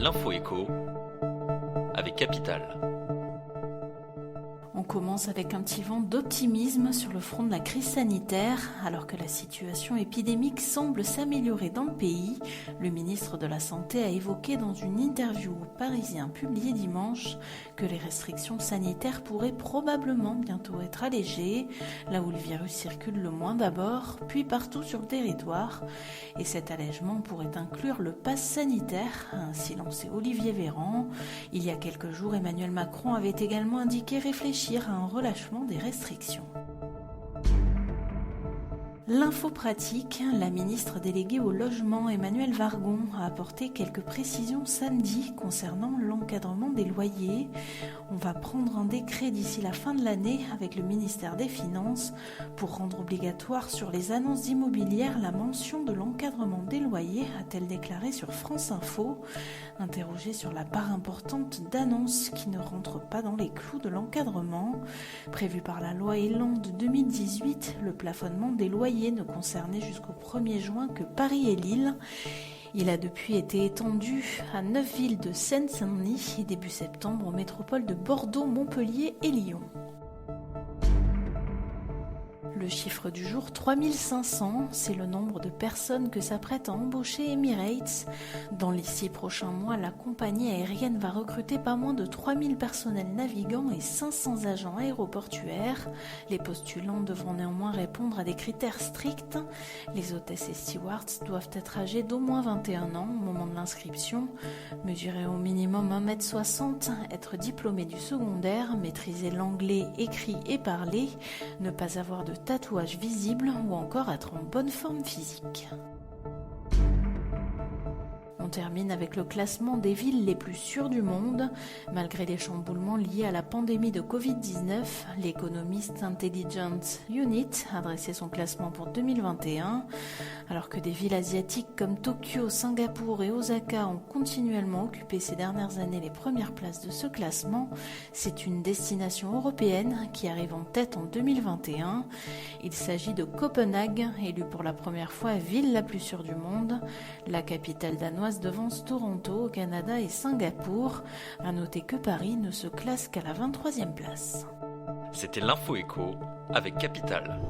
L'info écho avec Capital. On commence avec un petit vent d'optimisme sur le front de la crise sanitaire. Alors que la situation épidémique semble s'améliorer dans le pays, le ministre de la Santé a évoqué dans une interview au Parisien publiée dimanche que les restrictions sanitaires pourraient probablement bientôt être allégées, là où le virus circule le moins d'abord, puis partout sur le territoire. Et cet allègement pourrait inclure le pass sanitaire, a ainsi lancé Olivier Véran. Il y a quelques jours, Emmanuel Macron avait également indiqué réfléchir à un relâchement des restrictions. L'info pratique, la ministre déléguée au logement Emmanuelle Wargon a apporté quelques précisions samedi concernant l'encadrement des loyers. On va prendre un décret d'ici la fin de l'année avec le ministère des Finances pour rendre obligatoire sur les annonces immobilières la mention de l'encadrement des loyers, a-t-elle déclaré sur France Info. Interrogée sur la part importante d'annonces qui ne rentrent pas dans les clous de l'encadrement. Prévu par la loi Elan de 2018, le plafonnement des loyers ne concernait jusqu'au 1er juin que Paris et Lille. Il a depuis été étendu à 9 villes de Seine-Saint-Denis et début septembre aux métropoles de Bordeaux, Montpellier et Lyon. Le chiffre du jour, 3500, c'est le nombre de personnes que s'apprête à embaucher Emirates. Dans les 6 prochains mois, la compagnie aérienne va recruter pas moins de 3000 personnels navigants et 500 agents aéroportuaires. Les postulants devront néanmoins répondre à des critères stricts. Les hôtesses et stewards doivent être âgées d'au moins 21 ans au moment de l'inscription, mesurer au minimum 1m60, être diplômé du secondaire, maîtriser l'anglais écrit et parlé, ne pas avoir de tatouage visible ou encore être en bonne forme physique. On termine avec le classement des villes les plus sûres du monde. Malgré les chamboulements liés à la pandémie de Covid-19, l'économiste Intelligence Unit a dressé son classement pour 2021. Alors que des villes asiatiques comme Tokyo, Singapour et Osaka ont continuellement occupé ces dernières années les premières places de ce classement, c'est une destination européenne qui arrive en tête en 2021. Il s'agit de Copenhague, élue pour la première fois ville la plus sûre du monde. La capitale danoise devance Toronto au Canada et Singapour. À noter que Paris ne se classe qu'à la 23e place. C'était l'Info écho avec Capital.